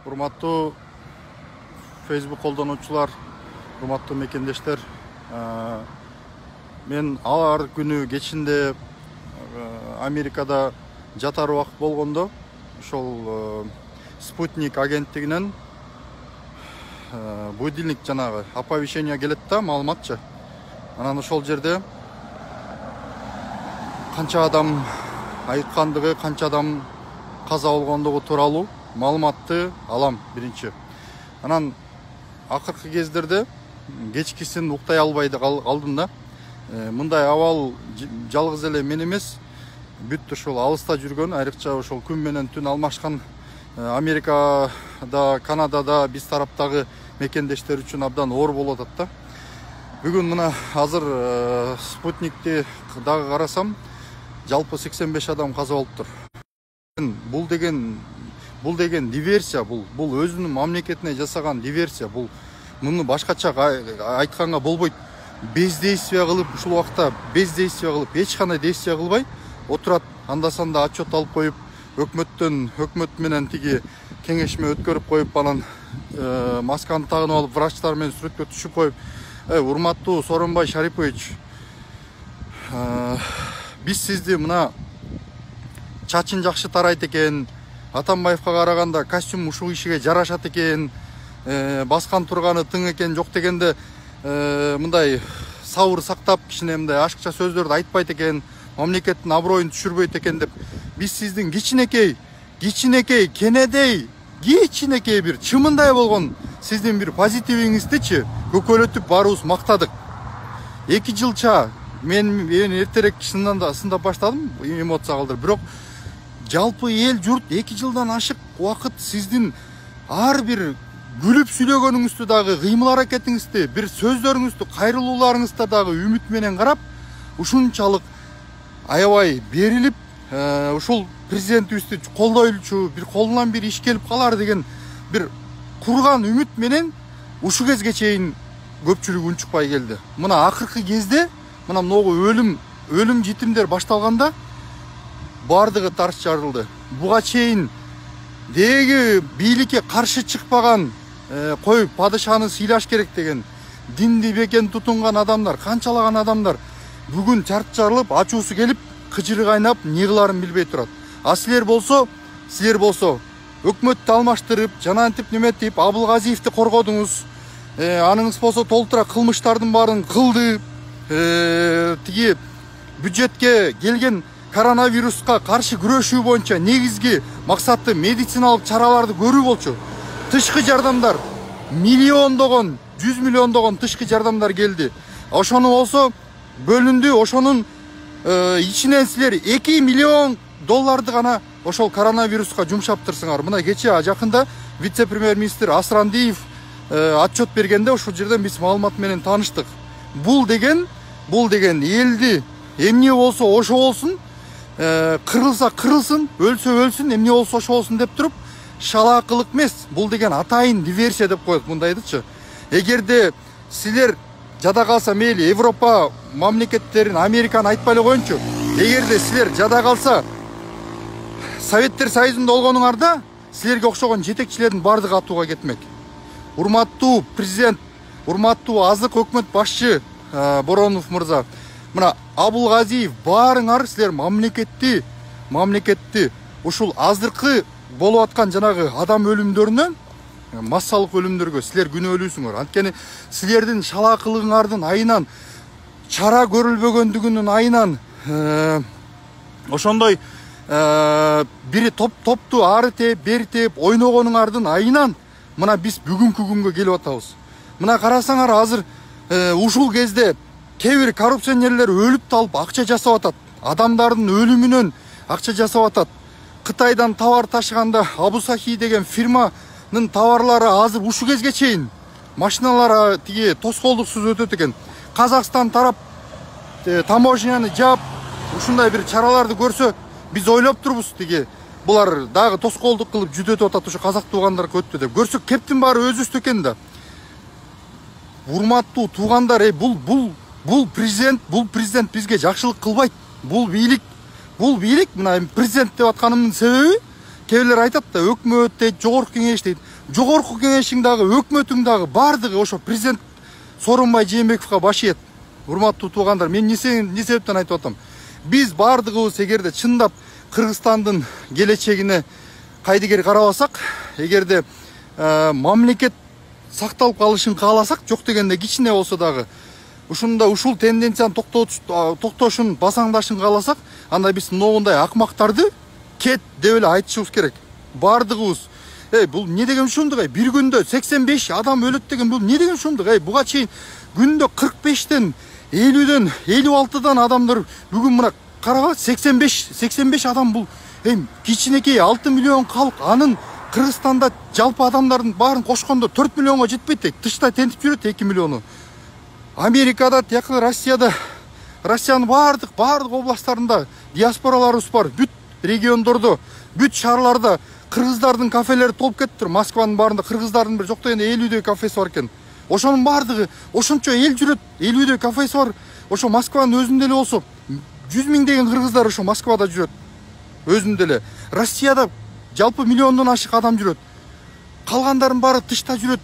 Урматтуу Facebook колдонуучулар, урматтуу мекендештер, мен алар күнү кечинде Америкада жатар убакыт болгондо ошол спутник агенттигинен будильник жанагы оповещение келет да, маалыматчы. Анан ошол жерде канча адам айыккандыгы, канча адам каза болгондугу тууралуу маалыматты алам биринчи. Анан акыркы кездерде кечкисин уктай албай калдым да. Мындай абал жалгыз эле мен эмес, бүт ошол алыста жүргөн, айрыкча ошол күн менен түн алмашкан Америкада, Канадада, биз тараптагы мекендештер үчүн абдан оор болуп атат да. Бүгүн мына азыр спутникти дагы карасам, жалпы 85 адам каза болуптур. Бул деген диверсия, бул өзүнүн мамлекетине жасаган диверсия. Муну башкача айтканга болбойт. Бездействие кылып, ушул убакта бездействие кылып, эч кандай действие кылбай отурат, анда-санда отчет алып коюп, өкмөт менен тиги кеңешме өткөрүп коюп, анан масканы тагынып алып, врачтар менен сүрөткө түшүп коюп, урматтуу Сооронбай Шарипович, биз сизди мына чачын жакшы тарайт экен, Атамбаевка караганда костюм ушул кишиге жарашат экен, баскан турганы тың экен, жок дегенде мындай сабыр сактап, кичине мындай ашыкча сөздөрдү айтпайт экен, мамлекеттин аброюн түшүрбөйт экен деп, биз сиздин кичинекей, кенедей, кичинекей бир чымындай болгон сиздин бир позитивиңиздичи көкөлөтүп баарыбыз мактадык. 2 жылча мен эртерээк сындап баштадым, эмоция калдырып, бирок жалпы эл журт 2 жылдан ашык убакыт сиздин ар бир күлүп сүйлөгөнүңүздү дагы, кыймыл аракетиңизди, бир сөздөрүңүздү, кайрылууларыңызды дагы үмүт менен карап, ушунчалык аябай берилип, ушул президентибизди колдойлучу, бир колунан бир иш келип калар деген бир курган үмүт менен ушу кезге чейин көпчүлүк унчукпай келди. Мына акыркы кезде, мына могу өлүм житимдер башталганда бардыгы тарс жарылды. Буга чейин деги бийликке каршы чыкпаган, коюп падышаны сыйлаш керек деген динди бекен тутунган адамдар, канчалаган адамдар бүгүн чарт жарылып, ачуусу келип, кыжыры кайнап, не кыларын билбей турат. А силер болсо өкмөттү алмаштырып, жанантип неметип, Абылгазиевди коргодуңуз. Аныңыз болсо толтура кылмыштардын баарын кылды. Тиги бюджетке келген коронавируска каршы күрөшүү боюнча негизги максаты медициналык чараларды көрүү болчу. Тышкы жардамдар миллиондогон, 100 миллиондогон тышкы жардамдар келди. Ошону болсо бөлүндү, ошонун ичинен силер 2 миллион долларды гана ошол коронавируска жумшаптырсыңар. Мына кече жакында вице-премьер-министр Асрандиев отчет бергенде ошол жерден биз маалымат менен тааныштык. Бул деген элди эмне болсо ошо болсун, кырылса кырылсын, өлсө өлсүн, эмне болсо ошо болсун деп туруп, шалаакылык эмес, бул деген атайын диверсия деп коет мындайдычы. Эгерде силер жада калса, мейли Европа мамлекеттерин, Американы айтпай эле коеюнчу, эгерде силер жада калса Советтер Союзунда болгонуңарда силерге окшогон жетекчилердин бардыгы атууга кетмек. Урматтуу президент, урматтуу азык өкмөт башчы Боронов мырза, мына Абылгазиев, баарыңар силер мамлекетти ушул азыркы болуп аткан жанагы адам өлүмдөрүнөн массалык өлүмдөргө силер күнөөлүүсүңөр. Анткени силердин шалаакылыгыңардын айынан, чара көрүлбөгөндүгүнүн айынан, ошондой бири топту ары тээп, бери тээп ойногонуңардын айынан мына биз бүгүнкү күнгө келип атабыз. Мына карасаңар, азыр ушул кезде кээ бир коррупционерлер өлүп талып акча жасап атат. Адамдардын өлүмүнөн акча жасап атат. Кытайдан товар ташыганда Абусахи деген фирманын товарлары азыр ушу кезге чейин машиналар тиги тоскоолдуксуз өтөт экен. Казакстан тарап таможняны жаап, ушундай бир чараларды көрсө, биз ойлоп турбуз, тиги булар дагы тоскоолдук кылып жүдөтүп атат, ушу казак туугандарга өттү деп. Көрсөк, кептин баары өзүбүздү экен да. Урматтуу туугандар, бул президент бизге жакшылык кылбайт. Бул бийлик, мына президент деп атканымдын себеби, кээ бирлер айтат да, өкмөт дейт, жогорку кеңеш дейт. Жогорку кеңештин дагы, өкмөттүн дагы бардыгы ошо президент Сооронбай Жээнбековго баш ийет. Урматтуу туугандар, мен не себептен айтып атам? Биз бардыгыбыз эгерде чындап Кыргызстандын келечегине кайдыгер карабасак, эгерде мамлекет сакталып калышын кааласак, жок дегенде кичине болсо дагы ушул тенденцияны токтошун, басаңдашын кааласак, анда биз могундай акмактарды кет деп эле айтышыбыз керек. Бардыгыбыз. Бул не деген ушундук? Бир күндө 85 адам өлөт деген бул не деген ушундук? Буга чейин күндө 45тен 50ден 56дан адамдар бүгүн мына караба 85 адам бул кичинекей 6 миллион калк. Анын Кыргызстанда жалпы адамдардын баарын кошкондо 4 миллионго жетпейт дейт. Тышта тентип жүрөт 2 миллиону. Америкада, тияк Россияда, Россиянын бардык областтарында диаспораларыбыз бар. Бүт региондордо, бүт шаарларда кыргыздардын кафелери толуп кетиптир. Москванын баарында кыргыздардын бир жок дегенде 50дөй кафеси бар экен. Ошонун бардыгы, ошончо эл жүрөт, 50дөй кафеси бар. Ошо Москванын өзүндө эле болсо 100 миң деген кыргыздар ошо Москвада жүрөт. Өзүндө эле. Россияда жалпы миллиондон ашык адам жүрөт. Калгандардын баары тышта жүрөт.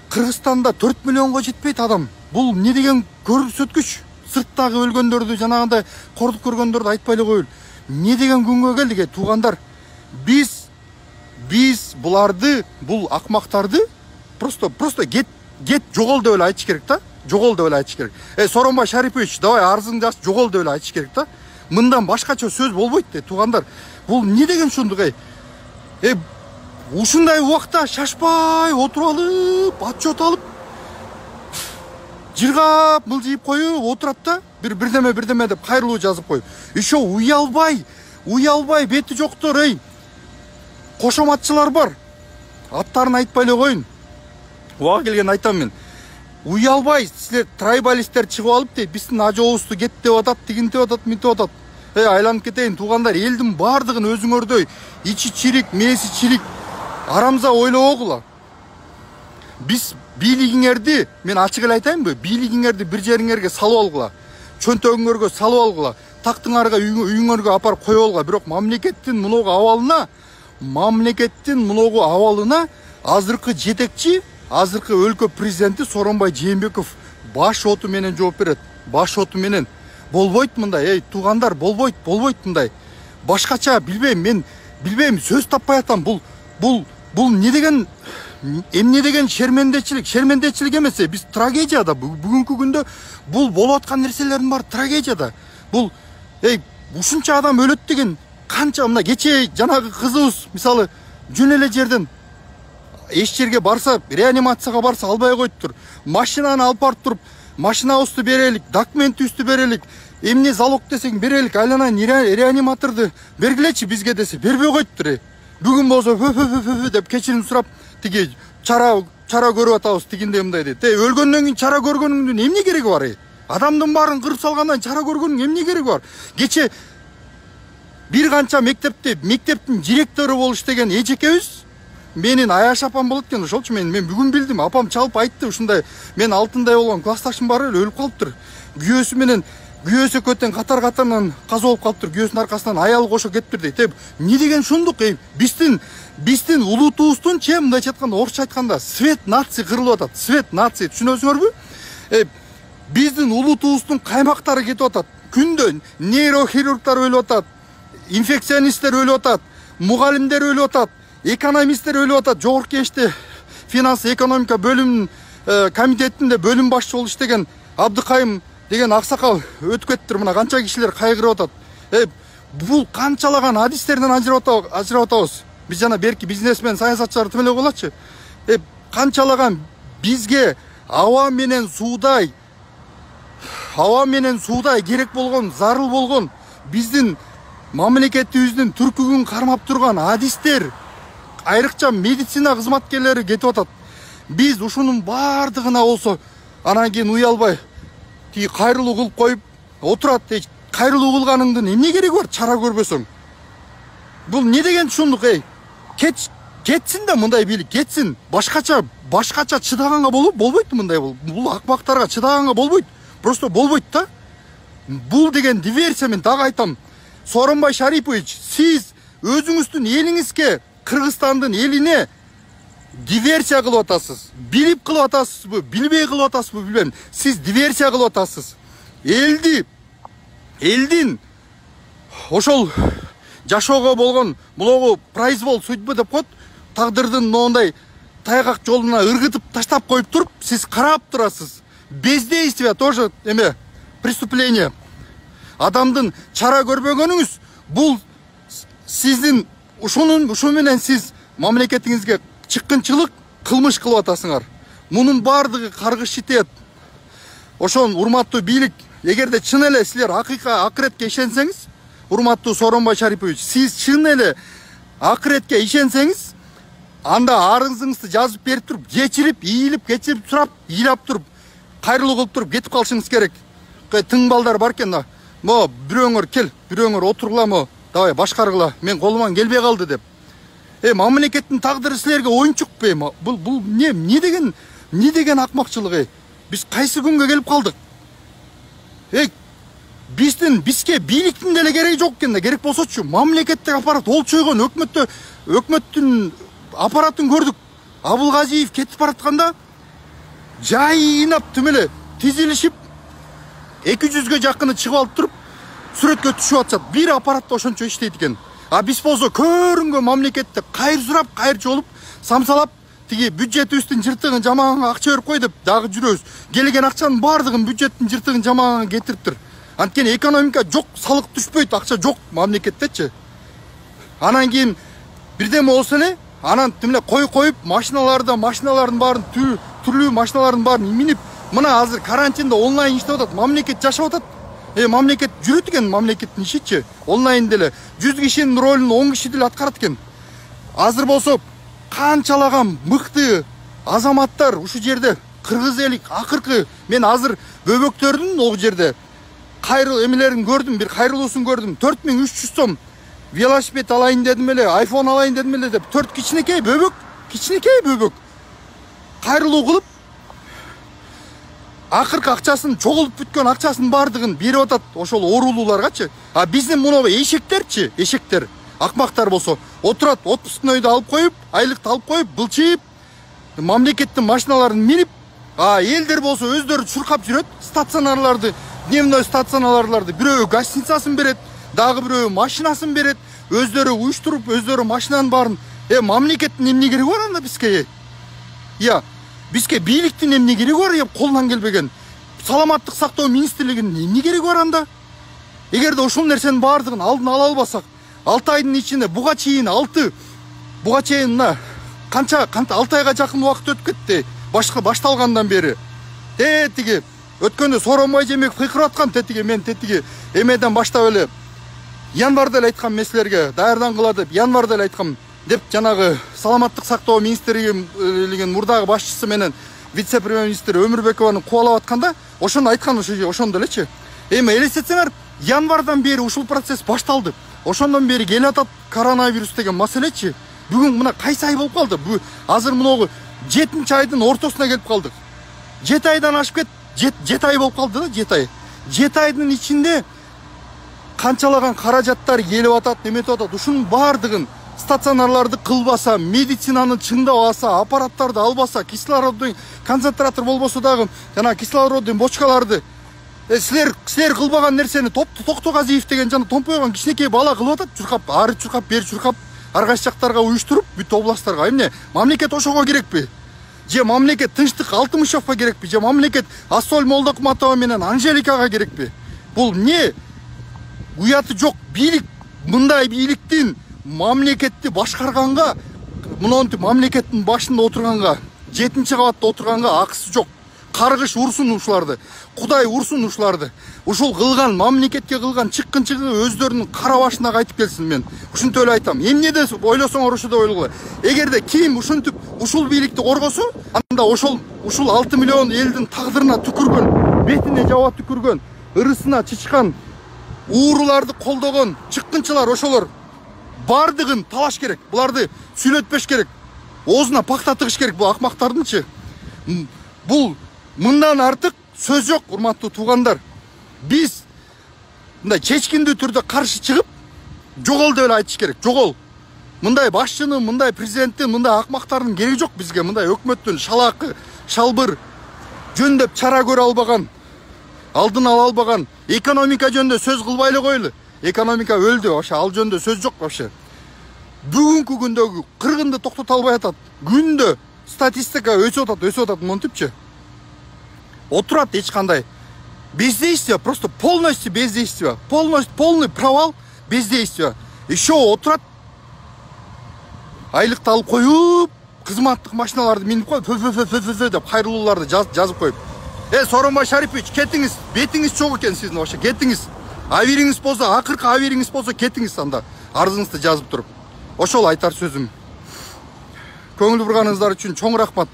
Кыргызстанда 4 миллионго жетпейт адам. Бул не деген көрсөткүч? Сырттагы өлгөндөрдү, жанагындай кордук көргөндөрдү айтпай эле коелу. Не деген күнгө келдик, туугандар? Биз буларды, бул акмактарды просто get жогол деп эле айтыш керек да. Жогол деп эле айтыш керек. Сооронбай Шарипович, давай арызыңды аш, жогол деп эле айтыш керек да. Мындан башкача сөз болбойт туугандар. Бул не деген ушундук? Ушундай убакта шашпай отуруп алып, отчет алып, жыргап, мылжыйып коюп отурат да, бирдеме деп кайрылуу жазып коюп. Еще уялбай бети жоктор, кошоматчылар бар. Аттарын айтпай эле коюн. Убагы келген айтам мен. Уялбай силер трайбалисттер чыгып алып дейт, биздин ажообузду кет деп атат, тигинтип атат, мынтип атат. Айланып кетейин туугандар, элдин бардыгын өзүңөрдөй ичи чирик, мээси чирик, арамза ойлобогула. Биз бийлигиңерди, мен ачык эле айтайынбы, бийлигиңерди бир жериңерге салып алгыла, чөнтөгүңөргө салып алгыла, тактың арга үйүңөргө апарып коюп алгыла. Бирок мамлекеттин муногу абалына азыркы жетекчи, азыркы өлкө президенти Сооронбай Жээнбеков баш оту менен жооп берет. Баш оту менен болбойт мындай, туугандар, болбойт мындай. Башкача билбейм, мен билбейм, сөз таппай атам. Бул не деген эмне деген шермендечилик эмес, биз трагедияда. Бүгүнкү күндө бул болуп аткан нерселердин баары трагедияда. Бул ушунча адам өлөт деген канча, мына кечээ жанагы кызыбыз мисалы жөн эле жерден эч жерге барса, реанимацияга барса албай коюптур. Машинаны алып барып туруп, машинабызды берелик, документибизди берелик, эмне залог десең берелик, айланайын реаниматорду бергилечи бизге десе, бербей коюптур. Бүгүн болсо деп кечирим сурап, тиги чара көрүп атабыз, тигиндей мындай дейт. Өлгөндөн кийин чара көргөнүңдүн эмне кереги бар? Адамдын баарын кырып салгандан чара көргөнүң эмне кереги бар? Кече бир канча мектептин директору болуп иштеген эжекебиз, менин Аяш апам болот экен, ошолчу мен бүгүн билдим. Апам чалып айтты, ушундай мен алтындай болгон классташым бар эле өлүп калыптыр. Күйөөсү көтен катар-катарынан каза болуп калыптыр. Күйөөсүнүн аркасынан аялы кошо кетиптир дейт. Не деген шундук? Биздин улутубуздун мындайча айтканда, орусча айтканда свет нации кырылып атат. Свет нации, түшүнөсүңөрбү? Биздин улутубуздун каймактары кетип атат. Күндө нейрохирургдар өлүп атат, инфекционисттер өлүп атат, мугалимдер өлүп атат, экономисттер өлүп атат. Жогорку кеңеште финанс экономика бөлүм комитетинде бөлүм башчы болуп иштеген Абдыкайым деген аксакал өтүп кетиптир. Мына канча кишилер кайгырып атат. Бул канчалаган адистерден ажырап атабыз. Биз жана берки бизнесмен, саясатчылар тим эле болочу. Канчалаган бизге аба менен суудай керек болгон, зарыл болгон, биздин мамлекетибиздин түркүгүн кармап турган адистер, айрыкча медицина кызматкерлери кетип атат. Биз ушунун бардыгына болсо анан кийин уялбай тиги кайрылуу кылып коюп отурат. Кайрылуу кылганыңдын эмне кереги бар чара көрбөсөң? Бул не деген ушундук? Кетсин да мындай бийлик, кетсин. Башкача чыдаганга болбойт мындай. Бул акмактарга чыдаганга болбойт. Просто болбойт да. Бул деген диверсия, мен дагы айтам. Сооронбай Шарипович, сиз өзүңүздүн элиңизге, Кыргызстандын элине диверсия кылып атасыз. Билип кылып атасызбы, билбей кылып атасызбы билбейм. Сиз диверсия кылып атасыз. Элдин ошол жашоого болгон булогу произвол судьбы деп коет. Тагдырдын моундай тайгак жолуна ыргытып таштап коюп туруп, сиз карап турасыз. Бездействие тоже преступление. Адамдын чара көрбөгөнүңүз бул сиздин ушу менен сиз мамлекетиңизге чыккынчылык кылмыш кылып атасыңар. Мунун бардыгы каргыш жетет. Ошон урматтуу бийлик, эгерде чын эле силер акыретке ишенсеңиз, урматтуу Сооронбай Шарипович, сиз чын эле акыретке ишенсеңиз, анда арызыңызды жазып берип туруп, кечирип, ийилип, кечирип сурап, ыйлап туруп, кайрылуу кылып туруп кетип калышыңыз керек. Тың балдар бар экен да. Мо бирөөңөр кел, бирөөңөр отургула, мо давай башкаргыла. Мен колуман келбей калды деп. Мамлекеттин тагдыры силерге оюнчук бе? Бул не деген акмакчылык? Биз кайсы күнгө келип калдык? Бизге бийликтин деле кереги жок экен да. Керек болсочу мамлекеттик аппарат олчойгон өкмөттүн аппаратын көрдүк. Абылгазиев кетип баратканда жайынап тим эле тизилишип 200ге жакыны чыгып алып туруп сүрөткө түшүп атышат. Бир аппаратта ошончо иштейт экен. Биз болсо көрүнгөн мамлекетте кайыр сурап, кайыр жолуп, самсалап, тиги бюджетибиздин жыртыгын жамаганга акча берип кой деп дагы жүрөбүз. Келген акчанын бардыгын бюджеттин жыртыгын жамаганга кетириптир. Анткени экономика жок, салык түшпөйт, акча жок мамлекеттечи. Анан кийин бирдеме болсо эле, анан тим эле коюп, машиналардын баарын түрлүү машиналардын баарын минип, мына азыр карантинде онлайн иштеп атат, мамлекет жашап атат. Мамлекет жүрөт экен, мамлекеттин ишичи. Онлайн деле 100 кишинин ролун 10 киши деле аткарат экен. Азыр болсо канчалаган мыкты азаматтар ушу жерде, кыргыз эли акыркы, мен азыр бөбөктөрдүн ол жерде кайрыл эмелерин көрдүм, бир кайрылуусун көрдүм. 4300 сом велосипед алайын дедим эле, iPhone алайын дедим эле деп 4 кичинекей бөбөк кайрылуу кылып, акыркы акчасын, жоголуп бүткөн акчасын бардыгын берип атат ошол оорулууларгачы. Биздин муну эшектерчи, эшектер, акмактар болсо отурат, отпускнойду алып коюп, айлыкты алып коюп, былчыйып, мамлекеттин машиналарын минип, элдер болсо өздөрү чуркап жүрөт, стационарларды, дневной стационарларды, бирөө гостиницасын берет, дагы бирөө машинасын берет, өздөрү уюштуруп, өздөрү машинанын баарын. Мамлекеттин эмне кереги бар анда бизге? Бизге бийликтин эмне кереги бар? Колунан келбеген. Саламаттык сактоо министрлигинин эмне кереги бар анда? Эгерде ушул нерсенин бардыгын алдын ала албасак, 6 айдын ичинде буга чейин мына канча 6 айга жакын убакыт өтүп кетти. Башталгандан бери. Тиги өткөндө Сооронбай Жээнбеков кыйкырып аткан мен эмеден баштап эле январда эле айткам меселерге даярдангыла деп, январда эле айткам деп, жанагы саламаттык сактоо министрлигинин мурдагы башчысы менен вице-премьер-министр Өмүрбекованы кубалап атканда, ошону айткан ошондо элечи. Элестетсеңер, январдан бери ушул процесс башталды. Ошондон бери келе атат коронавирус деген маселечи. Бүгүн мына кайсы ай болуп калды? Азыр мыногу 7 айдын ортосуна келип калдык. 7 айдан ашып кет, 7 ай болуп калды да, 7 ай. 7 айдын ичинде канчалаган каражаттар келип атат, эметип атат. Ушунун бардыгын стационарларды кылбаса, медицинаны чыңдабаса, аппараттарды албаса, кислороддун концентратор болбосо дагы, жана кислороддун бочкаларды силер кылбаган нерсени Токтогазиев деген жана томпойгон кичинекей бала кылып атат, чуркап, ары чуркап, бери чуркап, ар кайсы жактарга уюштуруп, бүт областтарга. Эмне? Мамлекет ошого керекпи? Же мамлекет Тынчтык Алтымышевго керекпи? Же мамлекет Ассоль Молдокматова менен Анжеликага керекпи? Бул не? Уяты жок бийлик, мындай бийликтин мамлекетти башкарганга, мынтип мамлекеттин башында отурганга, 7-кабатта отурганга акысы жок. Каргыш урсун ушуларды, Кудай урсун ушуларды. Ушул кылган, мамлекетке кылган чыккынчылыгы өздөрүнүн кара башына кайтып келсин. Мен ушинтип эле айтам. Эмнеде ойлосоңор ушундай ойлогула. Эгерде ким ушинтип ушул бийликти коргосо, анда ушул 6 миллион элдин тагдырына түкүргөн, бетине жаба түкүргөн, ырысына чычкан, ууруларды колдогон чыккынчылар ошолор бардыгын талаш керек. Буларды сүйлөтпеш керек. Оозуна пакта тыгыш керек бул акмактардынчы. Бул мындан артык сөз жок, урматтуу туугандар. Биз мындай чечкиндүү түрдө каршы чыгып, Жогол деп эле айтыш керек. Жогол. Мындай башчынын, мындай президенттин, мындай акмактардын кереги жок бизге. Мындай өкмөттүн шалаакы, шалбыр жөндөп чара көрө албаган, алдын ала албаган, экономика жөнүндө сөз кылбай эле коелу. Экономика өлдү, вообще ал жөнүндө сөз жок вообще. Бүгүнкү күндөгү кыргынды токтото албай атат. Күндө статистика өсүп атат монтипчи. Отурат эч кандай бездействие, просто полностью бездействие, полный провал, бездействие. Еще отурат, айлыкты алып коюп, кызматтык машиналарды минип коюп, деп кайрылууларды жазып коюп. Сооронбай Шарипович, кетиңиз, бетиңиз чок экен сиздин вообще, кетиңиз. Абириңиз болсо, акыркы абириңиз болсо кетиңиз анда, арызыңызды жазып туруп. Ошол айтар сөзүм. Көңүл бурганыңыздар үчүн чоң рахмат.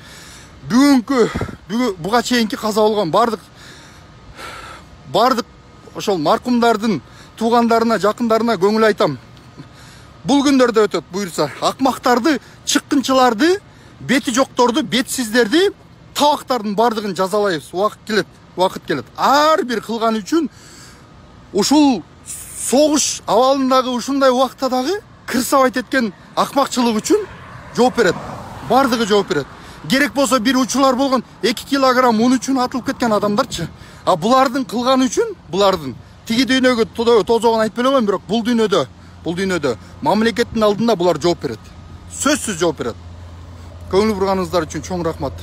Буга чейинки каза болгон бардык ошол маркумдардын туугандарына, жакындарына көңүл айтам. Бул күндөрдө өтөт буйрса. Акмактарды, чыккынчыларды, бети жокторду, бетсиздерди, табактардын бардыгын жазалайбыз. Убакыт келет. Ар бир кылган үчүн ушул согуш абалындагы ушундай убакта дагы кырсабайт эткен акмакчылык үчүн жооп берет. Бардыгы жооп берет. Керек болсо бир учурлар болгон 2 килограмм un үчүн атылып кеткен адамдарчы. А булардын кылганы үчүн, булардын тиги дүйнөгө тозогон айтпай элем, бирок бул дүйнөдө мамлекеттин алдында булар жооп берет. Сөзсүз жооп берет. Көңүл бурганыңыздар үчүн чоң рахмат.